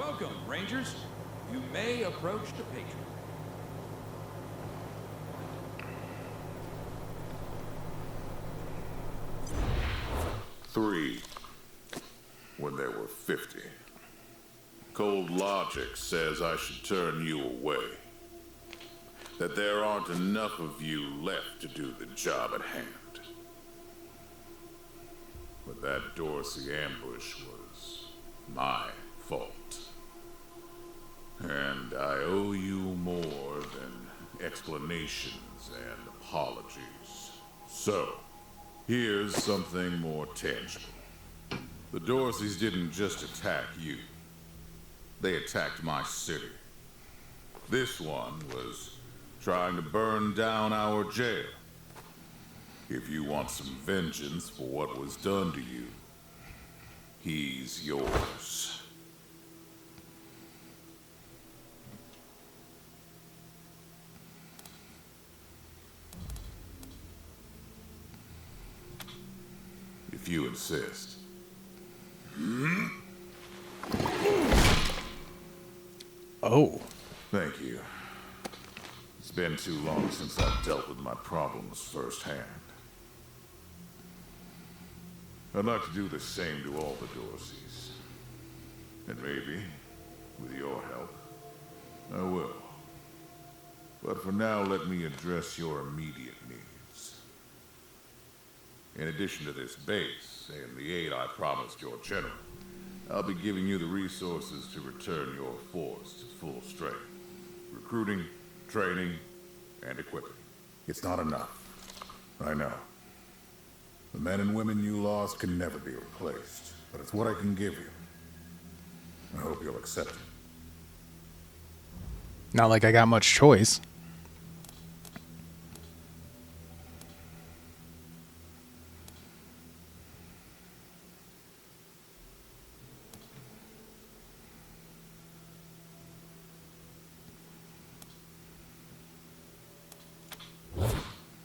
Welcome, Rangers. You may approach the Patriarch. 3 when there were 50. Cold logic says I should turn you away. That there aren't enough of you left to do the job at hand. But that Dorsey ambush was my fault. And I owe you more than explanations and apologies. So, here's something more tangible. The Dorseys didn't just attack you. They attacked my city. This one was trying to burn down our jail. If you want some vengeance for what was done to you, he's yours. If you insist. Oh. Thank you. It's been too long since I've dealt with my problems firsthand. I'd like to do the same to all the Dorseys. And maybe, with your help, I will. But for now, let me address your immediate needs. In addition to this base and the aid I promised your general, I'll be giving you the resources to return your force to full strength. Recruiting, training, and equipping. It's not enough. I know. The men and women you lost can never be replaced, but it's what I can give you. I hope you'll accept it. Not like I got much choice.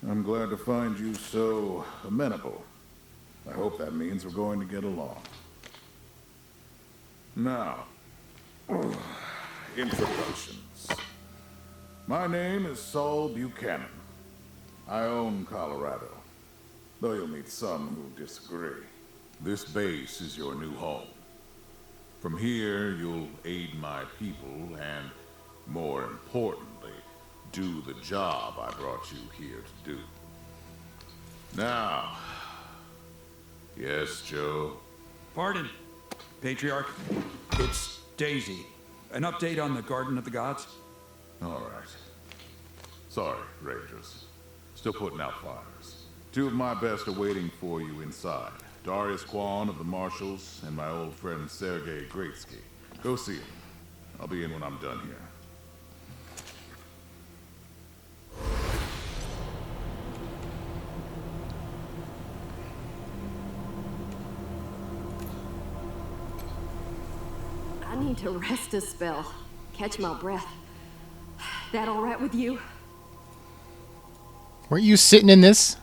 I'm glad to find you so amenable. I hope that means we're going to get along. Now, introductions. My name is Saul Buchanan. I own Colorado, though you'll meet some who disagree. This base is your new home. From here, you'll aid my people and, more importantly, do the job I brought you here to do. Now, yes, Joe? Pardon, Patriarch. It's Daisy. An update on the Garden of the Gods? All right. Sorry, Rangers. Still putting out fires. 2 of my best are waiting for you inside. Darius Kwan of the Marshals and my old friend Sergei Greatsky. Go see him. I'll be in when I'm done here. I need to rest a spell. Catch my breath. That all right with you? Weren't you sitting in this?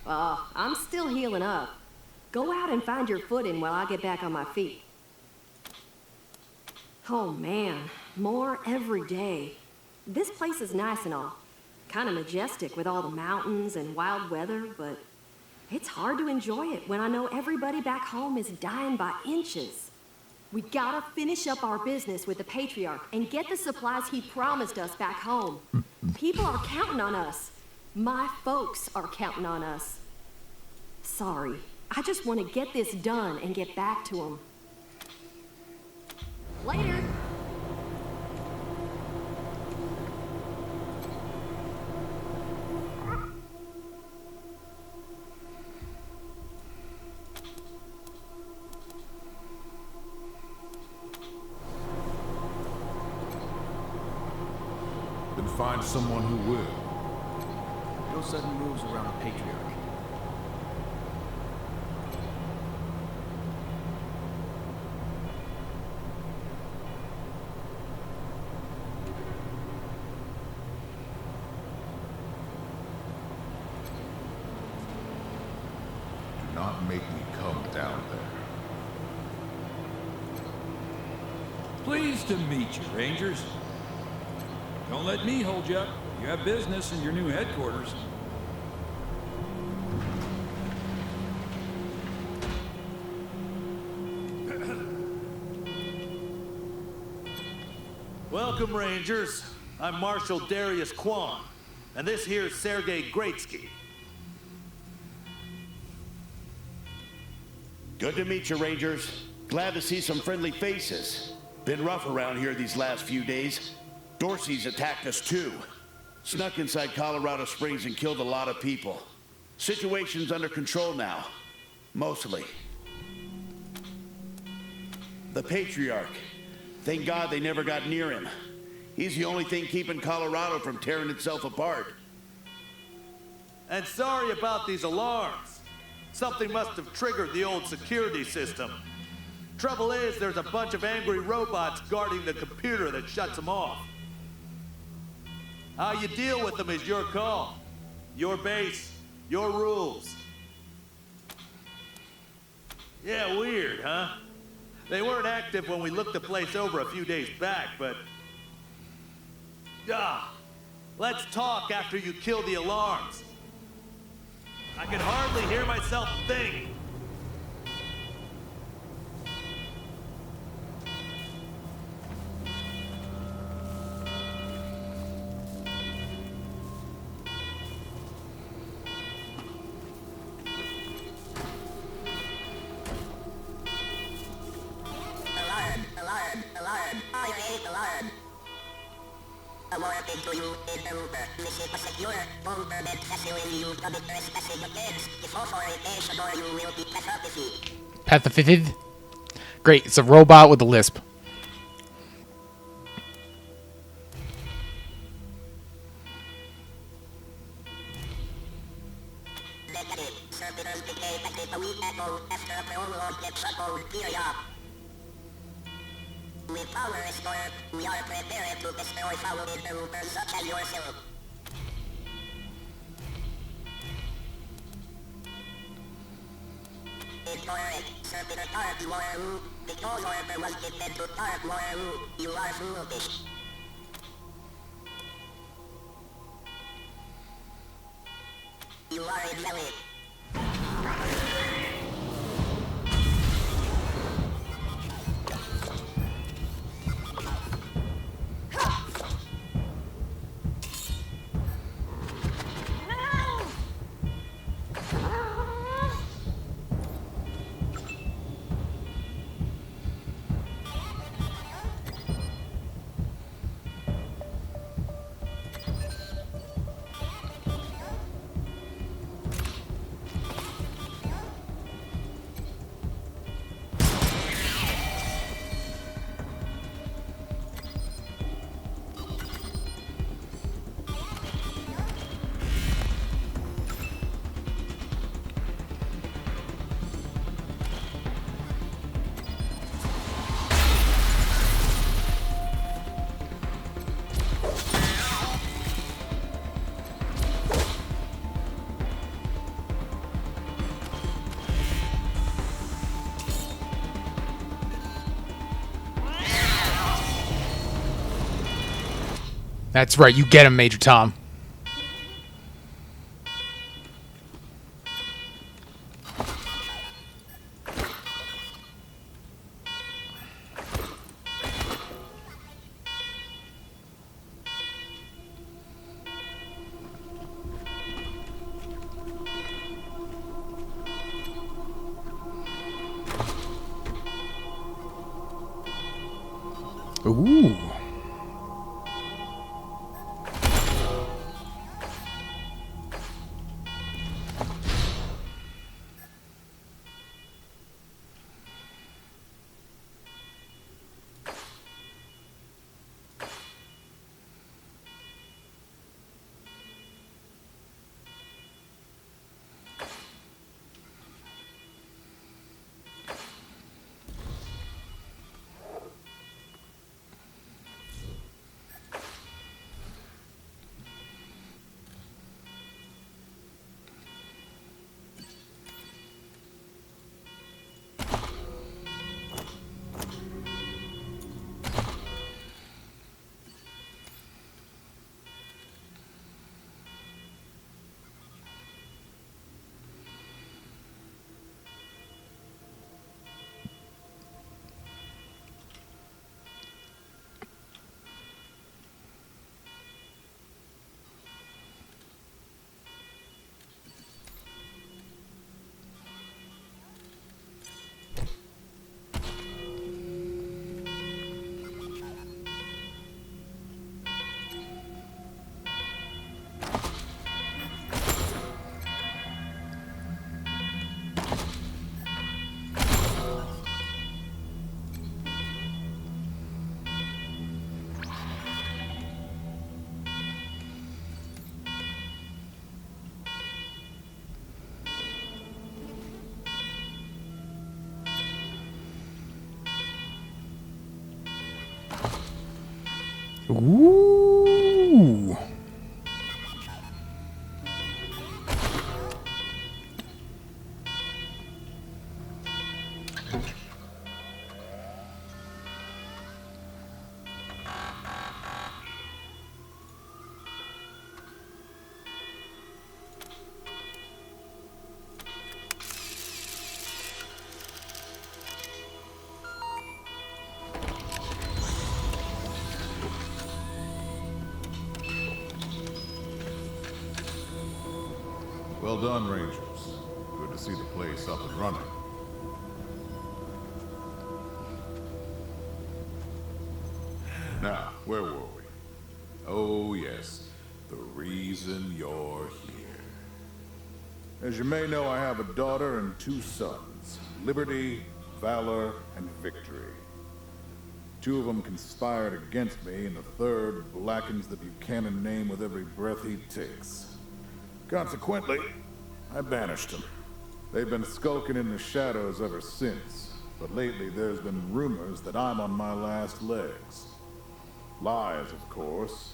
I'm still healing up. Go out and find your footing while I get back on my feet. Oh man, more every day. This place is nice and all. Kind of majestic with all the mountains and wild weather, but it's hard to enjoy it when I know everybody back home is dying by inches. We gotta finish up our business with the Patriarch and get the supplies he promised us back home. People are counting on us. My folks are counting on us. Sorry, I just want to get this done and get back to them. Later. Then find someone who will. No sudden moves around the Patriarch. Do not make me come down there. Pleased to meet you, Rangers. Don't let me hold you up. You have business in your new headquarters. Welcome, Rangers. I'm Marshal Darius Kwan, and this here's Sergei Greatsky. Good to meet you, Rangers. Glad to see some friendly faces. Been rough around here these last few days. Dorsey's attacked us too. Snuck inside Colorado Springs and killed a lot of people. Situation's under control now. Mostly. The Patriarch. Thank God they never got near him. He's the only thing keeping Colorado from tearing itself apart. And sorry about these alarms. Something must have triggered the old security system. Trouble is, there's a bunch of angry robots guarding the computer that shuts them off. How you deal with them is your call. Your base, your rules. Yeah, weird, huh? They weren't active when we looked the place over a few days back, but... let's talk after you kill the alarms. I can hardly hear myself think. Alarm. I hate alarm. A warning to you is over. Visit a secure bunker that facility you commit trespassing against. If authorization or you will be pathophysy. Pathophid? Great, it's a robot with a lisp. Negative. Servitors became active a week ago after a prolonged and shutdown period. With power restored, we are prepared to destroy foul interlopers such as yourself. Incorrect. Servitor Tarp Waru. Because order was given to Tarp Waru, you are foolish. You are invalid. That's right, you get him, Major Tom. Ooh. Ooh. Well done, Rangers. Good to see the place up and running. Now, where were we? Oh, yes. The reason you're here. As you may know, I have a daughter and 2 sons. Liberty, valor, and victory. 2 of them conspired against me, and the third blackens the Buchanan name with every breath he takes. Consequently, I banished them. They've been skulking in the shadows ever since, but lately there's been rumors that I'm on my last legs. Lies, of course,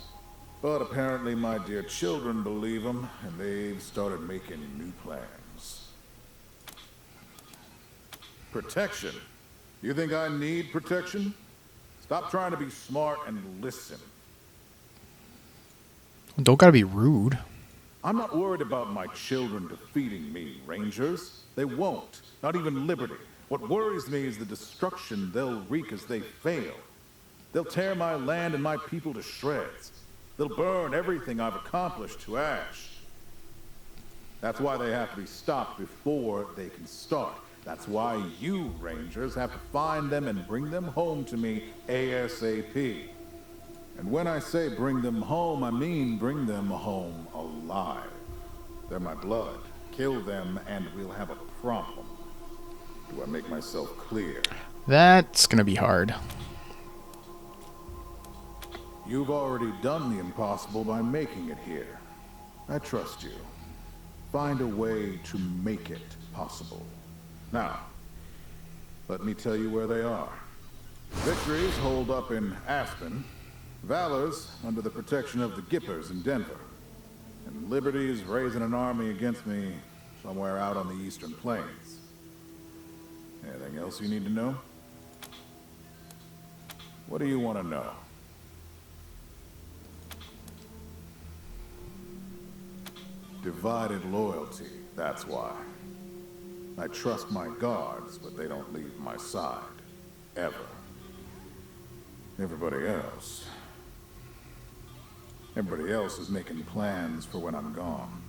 but apparently my dear children believe them, and they've started making new plans. Protection? You think I need protection? Stop trying to be smart and listen. Don't gotta be rude. I'm not worried about my children defeating me, Rangers. They won't. Not even Liberty. What worries me is the destruction they'll wreak as they fail. They'll tear my land and my people to shreds. They'll burn everything I've accomplished to ash. That's why they have to be stopped before they can start. That's why you, Rangers, have to find them and bring them home to me ASAP. And when I say bring them home, I mean bring them home alive. They're my blood. Kill them and we'll have a problem. Do I make myself clear? That's gonna be hard. You've already done the impossible by making it here. I trust you. Find a way to make it possible. Now, let me tell you where they are. Victories hold up in Aspen. Valor's under the protection of the Gippers in Denver. And Liberty is raising an army against me somewhere out on the Eastern Plains. Anything else you need to know? What do you want to know? Divided loyalty, that's why. I trust my guards, but they don't leave my side. Ever. Everybody else is making plans for when I'm gone.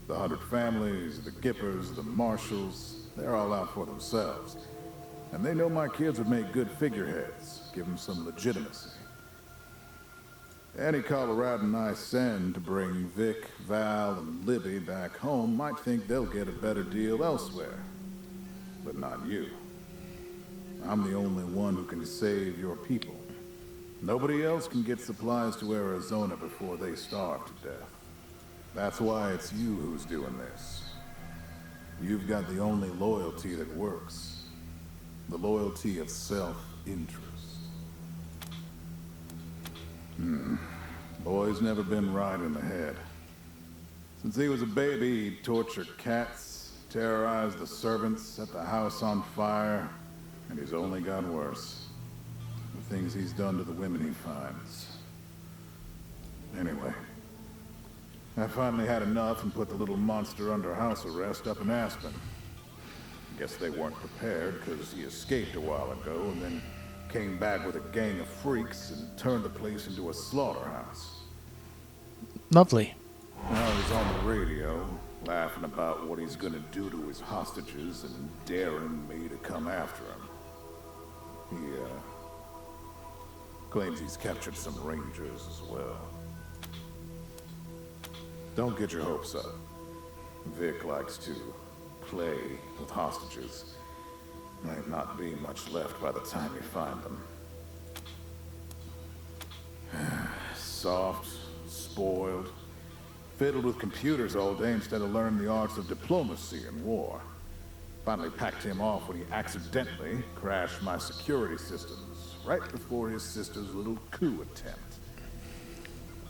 The 100 families, the Gippers, the Marshalls, they're all out for themselves. And they know my kids would make good figureheads, give them some legitimacy. Any Coloradan I send to bring Vic, Val, and Libby back home might think they'll get a better deal elsewhere. But not you. I'm the only one who can save your people. Nobody else can get supplies to Arizona before they starve to death. That's why it's you who's doing this. You've got the only loyalty that works. The loyalty of self-interest. Boy's never been right in the head. Since he was a baby, he'd torture cats, terrorize the servants, set the house on fire, and he's only gotten worse. The things he's done to the women he finds. Anyway, I finally had enough and put the little monster under house arrest up in Aspen. Guess they weren't prepared because he escaped a while ago and then came back with a gang of freaks and turned the place into a slaughterhouse. Lovely. Now he's on the radio, laughing about what he's gonna do to his hostages and daring me to come after him. He, claims he's captured some rangers as well. Don't get your hopes up. Vic likes to play with hostages. Might not be much left by the time you find them. Soft, spoiled, fiddled with computers all day instead of learning the arts of diplomacy and war. Finally packed him off when he accidentally crashed my security systems right before his sister's little coup attempt.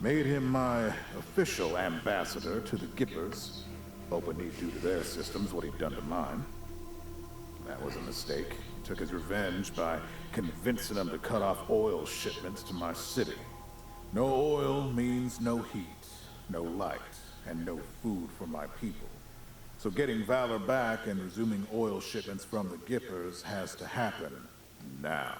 Made him my official ambassador to the Gippers, hoping he'd do to their systems what he'd done to mine. That was a mistake. He took his revenge by convincing them to cut off oil shipments to my city. No oil means no heat, no light, and no food for my people. So getting Valor back and resuming oil shipments from the Gippers has to happen now.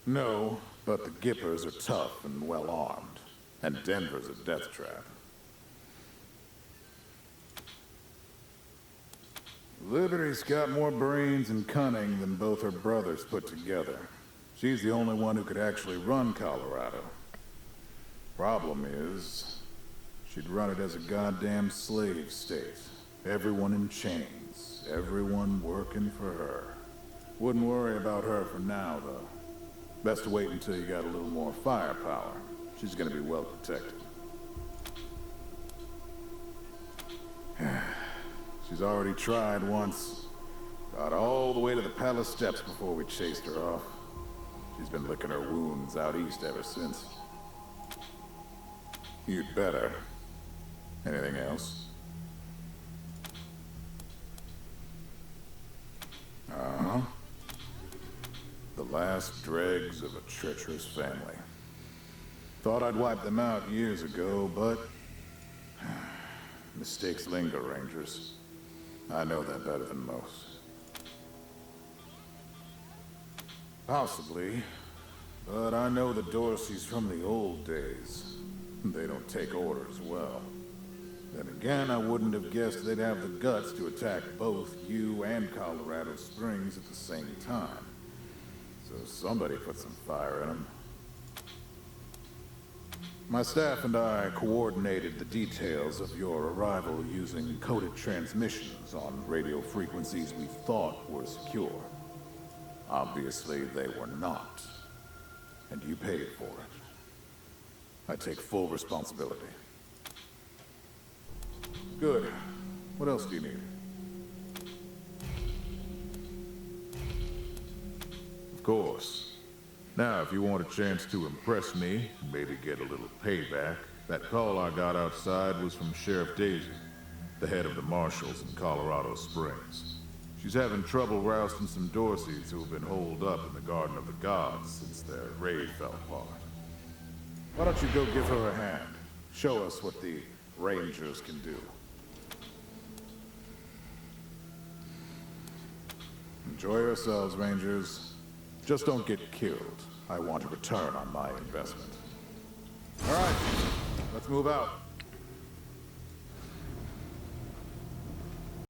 No, but the Gippers are tough and well-armed, and Denver's a death trap. Liberty's got more brains and cunning than both her brothers put together. She's the only one who could actually run Colorado. Problem is, she'd run it as a goddamn slave state. Everyone in chains, everyone working for her. Wouldn't worry about her for now, though. Best to wait until you got a little more firepower. She's gonna be well protected. She's already tried once. Got all the way to the palace steps before we chased her off. She's been licking her wounds out east ever since. You'd better. Anything else? Uh-huh. The last dregs of a treacherous family. Thought I'd wipe them out years ago, but... mistakes linger, Rangers. I know that better than most. Possibly, but I know the Dorseys from the old days. They don't take orders well. Then again, I wouldn't have guessed they'd have the guts to attack both you and Colorado Springs at the same time. So somebody put some fire in them. My staff and I coordinated the details of your arrival using coded transmissions on radio frequencies we thought were secure. Obviously, they were not. And you paid for it. I take full responsibility. Good. What else do you need? Of course. Now, if you want a chance to impress me, maybe get a little payback, that call I got outside was from Sheriff Daisy, the head of the marshals in Colorado Springs. She's having trouble rousting some Dorseys who have been holed up in the Garden of the Gods since their raid fell apart. Why don't you go give her a hand? Show us what the Rangers can do. Enjoy yourselves, Rangers. Just don't get killed. I want a return on my investment. All right, let's move out.